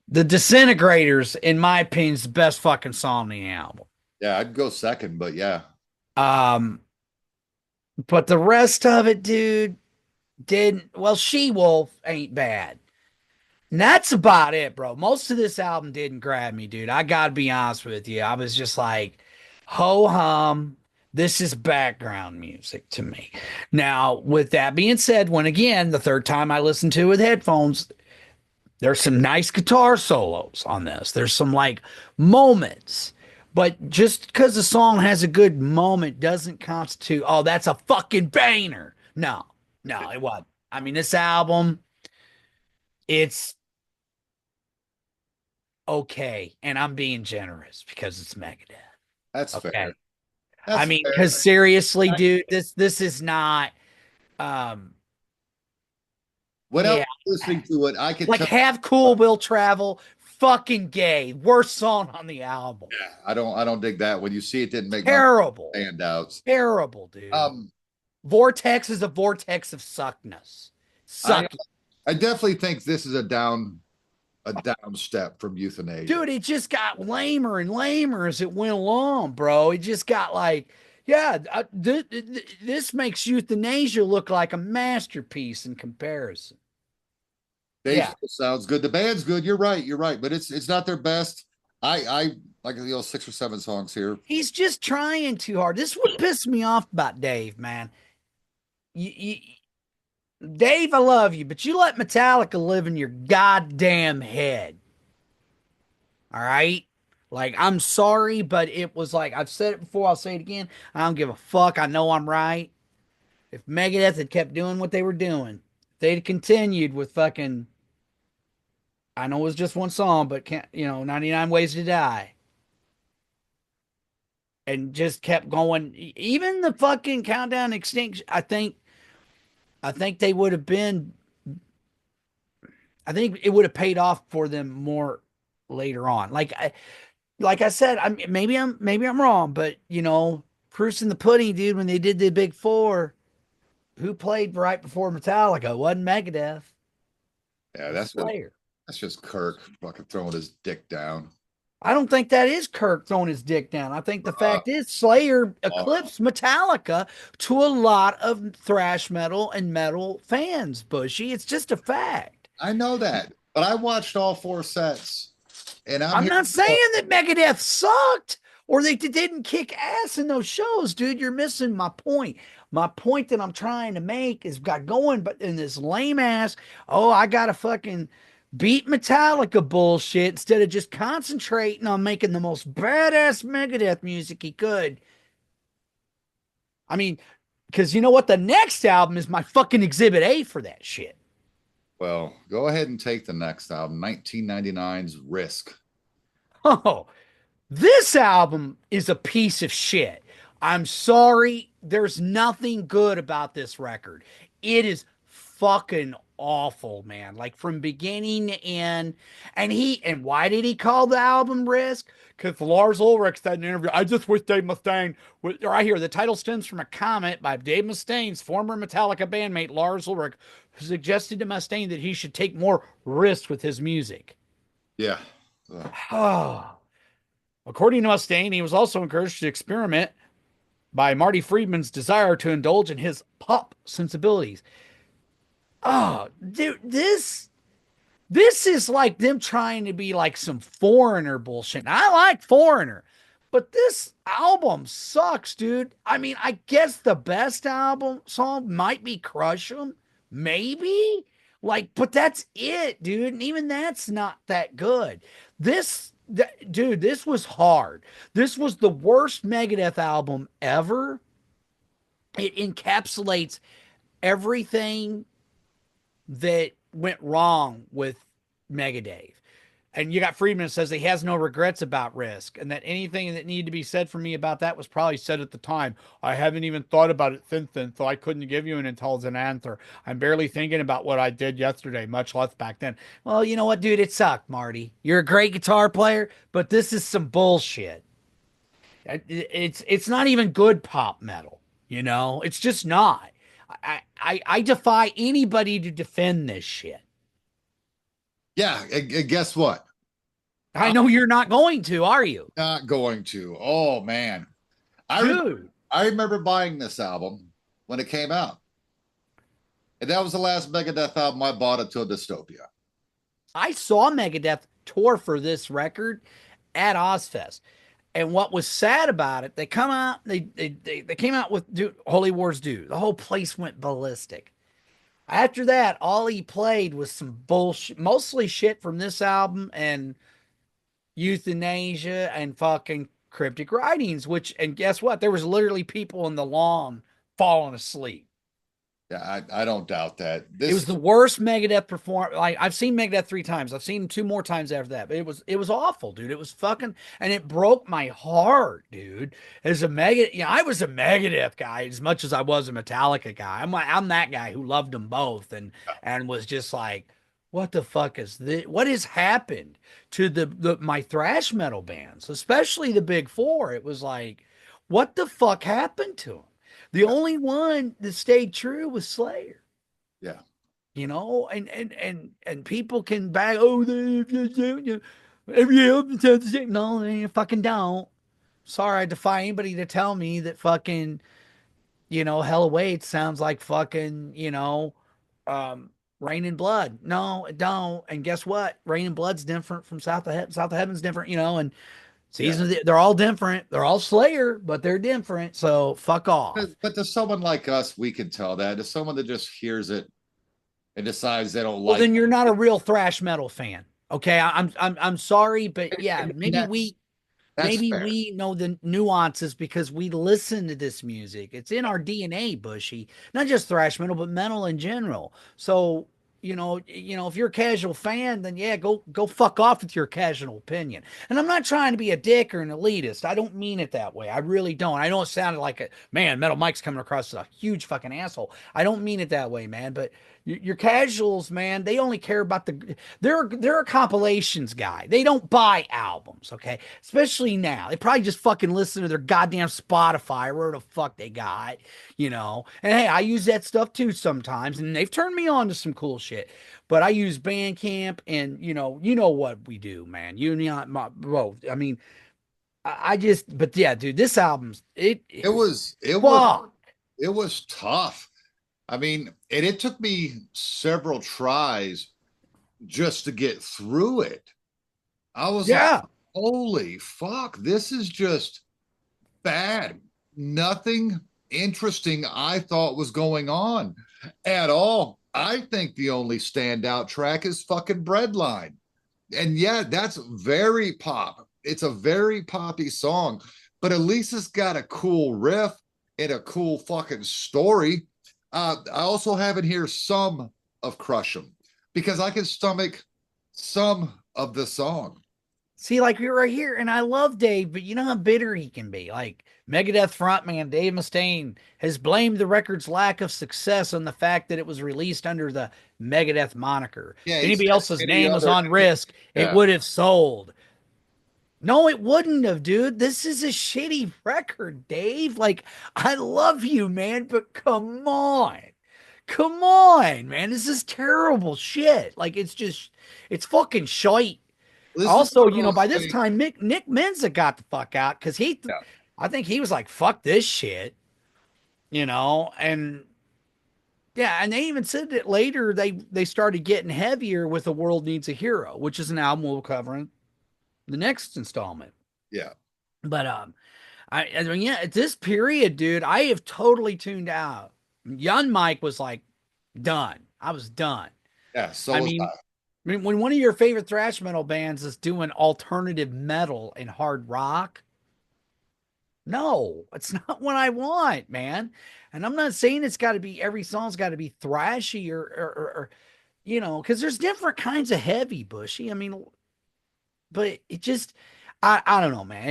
The Disintegrators, in my opinion, is the best fucking song on the album. Yeah, I'd go second, but yeah. Um, but the rest of it, dude, didn't. Well, She Wolf ain't bad. And that's about it, bro. Most of this album didn't grab me, dude. I gotta be honest with you. I was just like, ho hum. This is background music to me. Now, with that being said, when again, the third time I listened to it with headphones, there's some nice guitar solos on this. There's some like moments. But just because the song has a good moment doesn't constitute, oh, that's a fucking banger. No, it wasn't. I mean, this album, it's okay. And I'm being generous because it's Megadeth. That's Okay. fair. I That's mean, fair. because seriously, dude, this is not um When I was yeah. listening to it, I could Like tell. Have Cool Will Travel, fucking gay. Worst song on the album. Yeah, I don't dig that. When you see it didn't make my Terrible. standouts. Terrible, dude. Um, Vortex is a vortex of suckness. I Suck. I definitely think this is a down step from Euthanasia. Dude, it just got lamer and lamer as it went along, bro. It just got like, yeah, this makes Euthanasia look like a masterpiece in comparison. They Yeah. still sounds good. The band's good. You're right. You're right. But it's not their best. I like 6 or 7 songs here. He's just trying too hard. This would piss me off about Dave, man. You, Dave, I love you, but you let Metallica live in your goddamn head. All right? Like, I'm sorry, but it was like, I've said it before, I'll say it again. I don't give a fuck. I know I'm right. If Megadeth had kept doing what they were doing, if they'd continued with fucking, I know it was just one song, but can't, 99 Ways to Die, and just kept going, even the fucking Countdown Extinction, I think they would have been, I think it would have paid off for them more later on. Like I said, maybe I'm wrong, but proof's in the pudding, dude. When they did the Big Four, who played right before Metallica? It wasn't Megadeth. Yeah, It was Slayer. that's just Kirk fucking throwing his dick down. I don't think that is Kirk throwing his dick down. I think the Uh, fact is Slayer uh, eclipsed Metallica to a lot of thrash metal and metal fans, Bushy. It's just a fact. I know that, but I watched all four sets, and I'm I'm here. not saying that Megadeth sucked or they didn't kick ass in those shows, dude. You're missing my point. My point that I'm trying to make is got going, but in this lame ass, oh, I gotta fucking beat Metallica bullshit instead of just concentrating on making the most badass Megadeth music he could. I mean, because you know what? The next album is my fucking exhibit A for that shit. Well, go ahead and take the next album, 1999's Risk. Oh, this album is a piece of shit. I'm sorry. There's nothing good about this record. It is fucking awful, man. Like from beginning to end. And why did he call the album Risk? Because Lars Ulrich said in an interview, I just wish Dave Mustaine would, right here, the title stems from a comment by Dave Mustaine's former Metallica bandmate Lars Ulrich, who suggested to Mustaine that he should take more risks with his music. Yeah. Ugh. Oh. According to Mustaine, he was also encouraged to experiment by Marty Friedman's desire to indulge in his pop sensibilities. Oh, dude, this is like them trying to be like some Foreigner bullshit. And I like Foreigner, but this album sucks, dude. I mean, I guess the best album song might be Crush 'Em, maybe. Like, but that's it, dude. And even that's not that good. Dude, this was hard. This was the worst Megadeth album ever. It encapsulates everything that went wrong with Megadeth. And you got Friedman that says he has no regrets about Risk, and that anything that needed to be said for me about that was probably said at the time. I haven't even thought about it since then, so I couldn't give you an intelligent answer. I'm barely thinking about what I did yesterday, much less back then. Well, you know what, dude? It sucked, Marty. You're a great guitar player, but this is some bullshit. It's not even good pop metal, It's just not. I defy anybody to defend this shit. Yeah. And guess what? I I'm know you're not going to, are you? not going to. Oh man. I remember, Dude, I remember buying this album when it came out. And that was the last Megadeth album I bought until Dystopia. I saw Megadeth tour for this record at Ozfest. And what was sad about it, they come out, they came out with Holy Wars Do. The whole place went ballistic. After that, all he played was some bullshit, mostly shit from this album and Euthanasia and fucking Cryptic Writings, and guess what? There was literally people in the lawn falling asleep. Yeah, I don't doubt that. It was This the worst Megadeth performance. Like I've seen Megadeth 3 times. I've seen them 2 more times after that. But it was awful, dude. It was fucking and it broke my heart, dude. As a Megadeth, I was a Megadeth guy as much as I was a Metallica guy. I'm that guy who loved them both and was just like, what the fuck is this? What has happened to the my thrash metal bands, especially the big four? It was like, what the fuck happened to them? The only one that stayed true was Slayer, yeah. and people can bag, oh, every album sounds the same. No, they fucking don't. Sorry, I defy anybody to tell me that fucking, Hell Awaits sounds like fucking, Rain and Blood. No, it don't. And guess what? Rain and Blood's different from South of Heaven's different, and Yeah. they're all different. They're all Slayer, but they're different. So fuck off. But to someone like us, we can tell that. To someone that just hears it and decides they don't Well, like then you're not a real thrash metal fan. Okay, I'm sorry, but yeah, it. And that's maybe fair. we know the nuances because we listen to this music. It's in our DNA, Bushy. Not just thrash metal, but metal in general. So, if you're a casual fan, then yeah, go fuck off with your casual opinion. And I'm not trying to be a dick or an elitist. I don't mean it that way. I really don't. I know it sounded like a man, Metal Mike's coming across as a huge fucking asshole. I don't mean it that way, man, but your casuals, man, they only care about they're a compilations guy. They don't buy albums, okay? Especially now. They probably just fucking listen to their goddamn Spotify, where the fuck they got, And hey, I use that stuff too sometimes, and they've turned me on to some cool shit. But I use Bandcamp, and you know what we do, man. You and my both. I mean, but yeah, dude, this album's It was it was fuck. it was tough. I mean, and it took me several tries just to get through it. I was like, Yeah. holy fuck, this is just bad. Nothing interesting I thought was going on at all. I think the only standout track is fucking Breadline. And yeah, that's very pop. It's a very poppy song, but at least it's got a cool riff and a cool fucking story. I also have in here some of Crush 'Em because I can stomach some of the song. See, like we were right here, and I love Dave, but you know how bitter he can be. Like Megadeth frontman Dave Mustaine has blamed the record's lack of success on the fact that it was released under the Megadeth moniker. Yeah, If he anybody said else's any name was other. on Risk, it Yeah, would have sold. No, it wouldn't have, dude. This is a shitty record, Dave. Like, I love you, man, but come on. Come on, man. This is terrible shit. Like, it's fucking shite. this is Also, one of by those this things. time, Nick Menza got the fuck out because Yeah, I think he was like, fuck this shit, and yeah, and they even said that later they started getting heavier with The World Needs a Hero, which is an album we'll cover in the next installment. yeah, But I mean, yeah, at this period, dude, I have totally tuned out. Young Mike was like done. I was done. yeah. So I was I. mean, when one of your favorite thrash metal bands is doing alternative metal and hard rock, no, it's not what I want, man. And I'm not saying it's got to be every song's got to be thrashy or because there's different kinds of heavy, Bushy. I mean, but it just I don't know, man.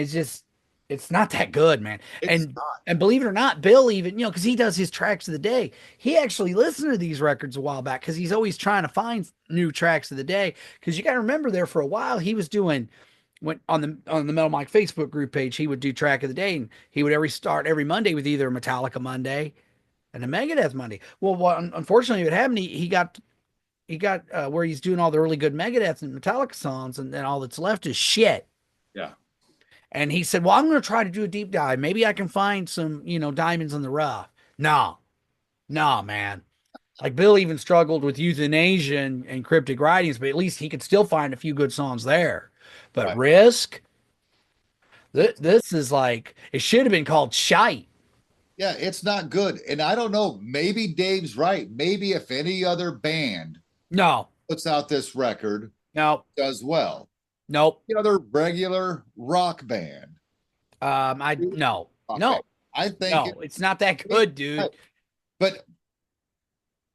It's not that good, man. It's And believe it or not, Bill even, because he does his tracks of the day, he actually listened to these records a while back because he's always trying to find new tracks of the day. Because you got to remember, there for a while he was doing when on the Metal Mike Facebook group page, he would do track of the day, and he would every Monday with either a Metallica Monday and a Megadeth Monday. Well, unfortunately, what happened, he got where he's doing all the really good Megadeth and Metallica songs, and then all that's left is shit. yeah. And he said, "Well, I'm going to try to do a deep dive. Maybe I can find some, diamonds in the rough." No, no, man. Like Bill even struggled with euthanasia and cryptic writings, but at least he could still find a few good songs there. But Right. Risk, this is like it should have been called Shite. Yeah, it's not good. And I don't know, maybe Dave's right. Maybe if any other band No, puts out this record, no, does well. nope. The other regular rock band. I no, Rock band. no, I think no. It's not that good, dude. but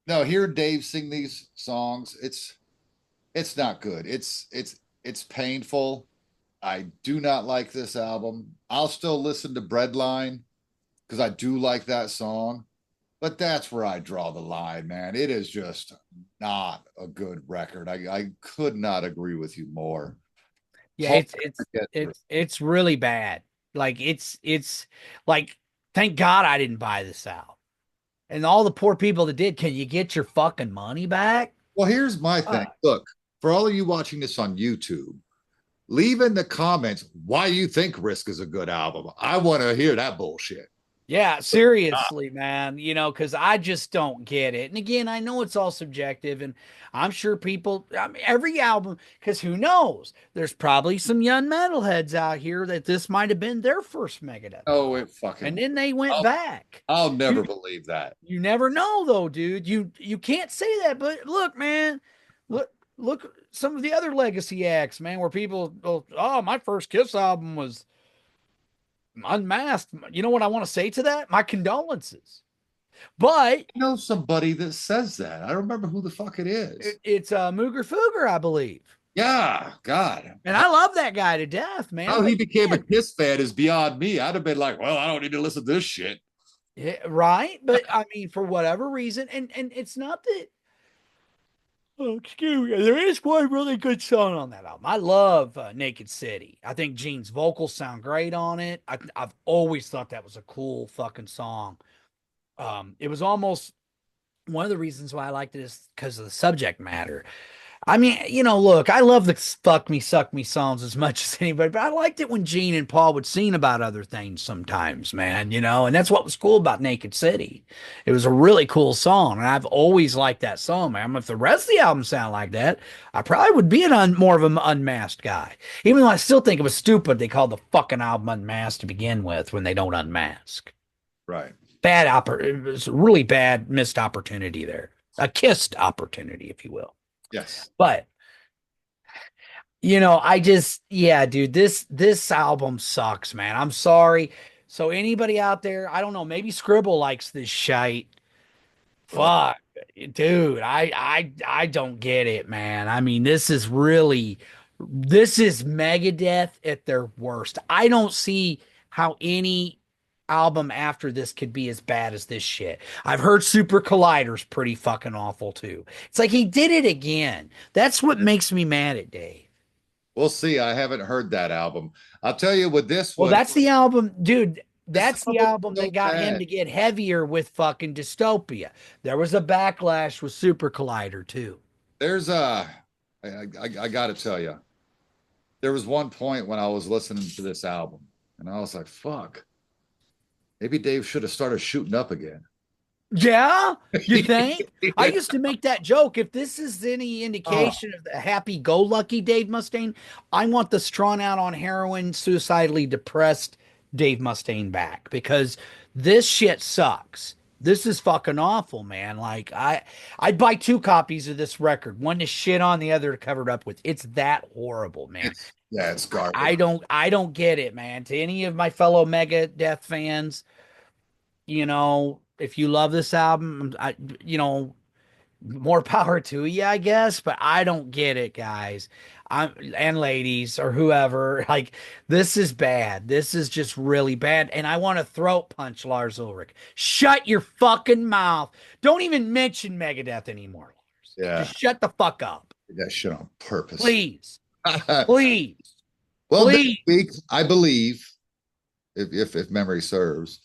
no, hear Dave sing these songs, it's not good. It's painful. I do not like this album. I'll still listen to Breadline because I do like that song, but that's where I draw the line, man. It is just not a good record. I could not agree with you more. Yeah, Hard it's it's to get through. it's really bad. Like it's like thank God I didn't buy this out. And all the poor people that did, can you get your fucking money back? Well, here's my thing. Look, for all of you watching this on YouTube, leave in the comments why you think Risk is a good album. I want to hear that bullshit. Yeah, seriously, man, because I just don't get it. And again, I know it's all subjective, and I'm sure people, I mean, every album, because who knows? There's probably some young metalheads out here that this might have been their first Megadeth Oh, album, it and fucking. then they went I'll, back. I'll You never believe that. you never know though, dude. You can't say that, but look, man, look some of the other legacy acts, man, where people go, oh, my first Kiss album was Unmasked. You know what I want to say to that? My condolences. But I know somebody that says that. I don't remember who the fuck it is. it's Mooger Fooger, I believe. Yeah, God. And I love that guy to death, man. How But he became a again, Kiss fan is beyond me. I'd have been like, well, I don't need to listen to this shit. yeah, right? But I mean, for whatever reason, and it's not that. Oh, excuse me. There is one really good song on that album. I love Naked City. I think Gene's vocals sound great on it. I've always thought that was a cool fucking song. It was almost one of the reasons why I liked it is because of the subject matter. I mean, look, I love the fuck me, suck me songs as much as anybody, but I liked it when Gene and Paul would sing about other things sometimes, man, and that's what was cool about Naked City. It was a really cool song, and I've always liked that song, man. If the rest of the album sounded like that, I probably would be more of an unmasked guy. Even though I still think it was stupid they called the fucking album Unmasked to begin with when they don't unmask. Right. It was a really bad missed opportunity there. A kissed opportunity, if you will. Yes. But yeah, dude, this album sucks, man. I'm sorry. So anybody out there, I don't know, maybe Scribble likes this shite. Ugh. Fuck, dude, I don't get it, man. I mean, this is Megadeth at their worst. I don't see how any album after this could be as bad as this shit. I've heard Super Collider's pretty fucking awful too. It's like he did it again. That's what makes me mad at Dave. We'll see. I haven't heard that album. I'll tell you with this Well, one, that's the album, dude. this That's the album album is so that got him bad. to get heavier with fucking Dystopia. There was a backlash with Super Collider too. There's I got to tell you, there was one point when I was listening to this album, and I was like, fuck, maybe Dave should have started shooting up again. Yeah, you think? I used to make that joke. If this is any Oh, indication of the happy-go-lucky Dave Mustaine, I want the strung out on heroin, suicidally depressed Dave Mustaine back because this shit sucks. This is fucking awful, man. Like I'd buy two copies of this record, one to shit on, the other to cover it up with. It's that horrible, man. it's I, garbage. I don't I don't get it, man. To any of my fellow Megadeth fans, if you love this album, more power to you, I guess, but I don't get it, guys. And ladies or whoever, like this is bad. This is just really bad. And I want to throat punch Lars Ulrich. Shut your fucking mouth. Don't even mention Megadeth anymore, Lars. Yeah, Just shut the fuck up. that shit on purpose. Please. Please. Well, this Please. week, I believe, if memory serves,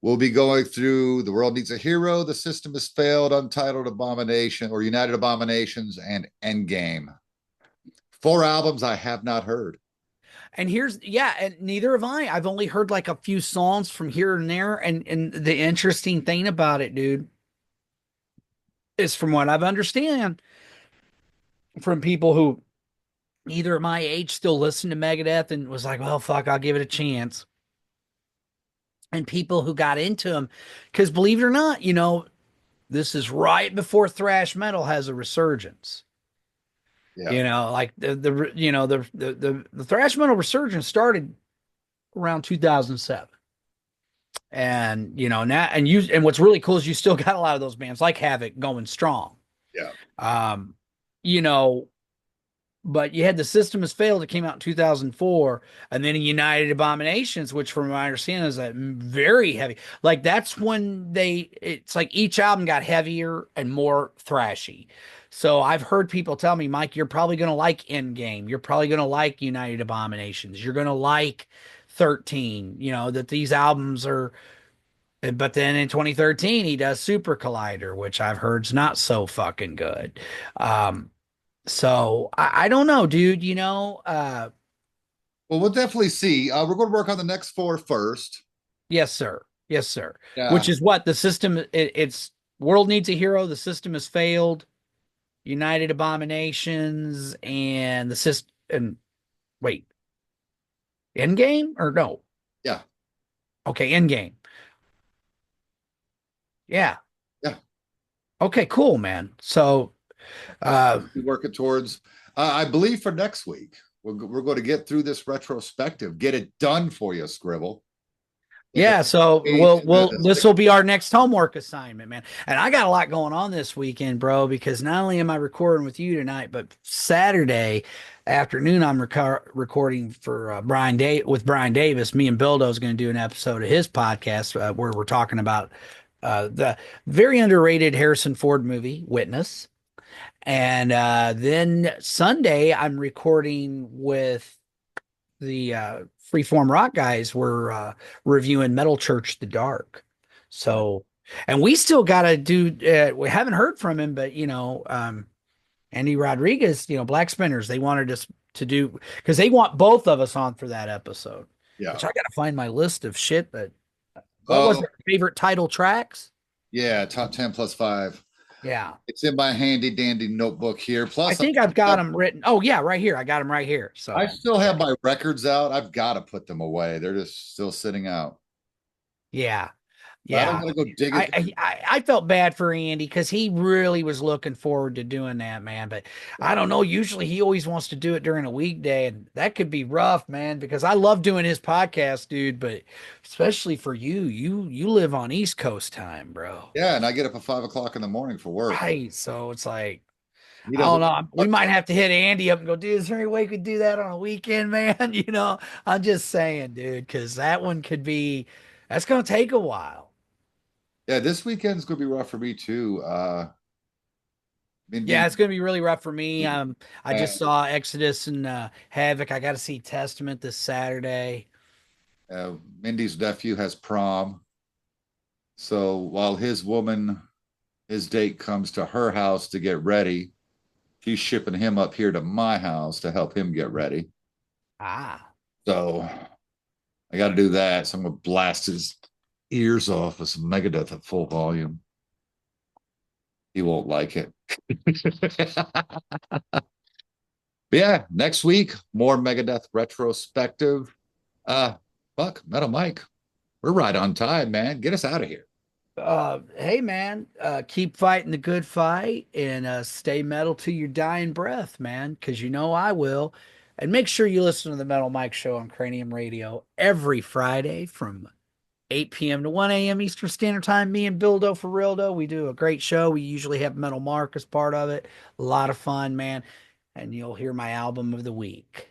we'll be going through The World Needs a Hero, The System Has Failed, Untitled Abomination, or United Abominations, and Endgame. 4 albums I have not heard. And and neither have I. I've only heard like a few songs from here and there. And the interesting thing about it, dude, is from what I've understand from people who either at my age still listen to Megadeth and was like, well, fuck, I'll give it a chance. And people who got into them, because believe it or not, this is right before thrash metal has a resurgence. Yeah. Like the thrash metal resurgence started around 2007. And now and what's really cool is you still got a lot of those bands like Havoc going strong. Yeah. Um, you know, but you had The System Has Failed that came out in 2004, and then United Abominations, which from my understanding is a very heavy. Like that's when it's like each album got heavier and more thrashy. So I've heard people tell me, Mike, you're probably going to like Endgame. You're probably going to like United Abominations. You're going to like 13, that these albums are. But then in 2013, he does Super Collider, which I've heard's not so fucking good. So I don't know, dude. Well, we'll definitely see. We're going to work on the next 4 first. Yes, sir. Yes, sir. Which Yeah, is what the system, it's world needs a hero. The system has failed. United Abominations and the system. And wait, Endgame or no? yeah, Okay, Endgame. Yeah. yeah. Okay, cool, man. So, That's uh, what we're working towards. I believe for next week, we're going to get through this retrospective, get it done for you, Scribble. Like a yeah, so page in this will be our next homework assignment, man. And I got a lot going on this weekend, bro, because not only am I recording with you tonight, but Saturday afternoon I'm recording for with Brian Davis. Me and Bildo is going to do an episode of his podcast where we're talking about the very underrated Harrison Ford movie, Witness. And then Sunday I'm recording with the Freeform Rock guys were reviewing Metal Church the Dark. So, and we still got to do, we haven't heard from him, but, Andy Rodriguez, Black Spinners, they wanted us to do, because they want both of us on for that episode, yeah. which I got to find my list of shit. But what was Oh, their favorite title tracks? yeah. Top 10 plus five. Yeah. It's in my handy dandy notebook here. I Plus, think I've got them written. Oh, yeah, right here. I got them right here. I So, still have my records out. I've got to put them away. They're just still sitting out. yeah. But I don't Yeah. want to go dig it. I felt bad for Andy because he really was looking forward to doing that, man. But I don't know. Usually he always wants to do it during a weekday, and that could be rough, man, because I love doing his podcast, dude. But especially for you, you live on East Coast time, bro. Yeah, and I get up at 5 o'clock in the morning for work. Right. So it's like, He I don't doesn't. know. We might have to hit Andy up and go, dude, is there any way we could do that on a weekend, man? I'm just saying, dude, because that one could be, that's going to take a while. Yeah, this weekend's gonna be rough for me too. Yeah, Mindy, it's gonna be really rough for me. I uh, just saw Exodus and Havoc. I got to see Testament this Saturday. Mindy's nephew has prom, so while his date comes to her house to get ready, she's shipping him up here to my house to help him get ready. Ah, So I got to do that. So I'm gonna blast his ears off with some Megadeth at full volume. He won't like it. But yeah, next week, more Megadeth retrospective. Uh, fuck, Metal Mike. We're right on time, man. Get us out of here. hey man, keep fighting the good fight and stay metal to your dying breath, man, because you know I will. And make sure you listen to the Metal Mike Show on Cranium Radio every Friday from 8 p.m. to 1 a.m. Eastern Standard Time. Me and Bildo for Realdo, we do a great show. We usually have Metal Mark as part of it. A lot of fun, man. And you'll hear my album of the week.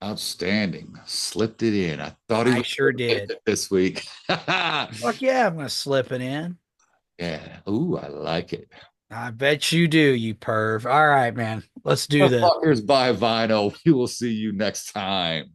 Outstanding. Slipped it in. I thought he I was sure did. this week. Fuck yeah, I'm gonna slip it in. Yeah. Ooh, I like it. I bet you do, you perv. All right, man. Let's do this. Motherfuckers buy vinyl. We will see you next time.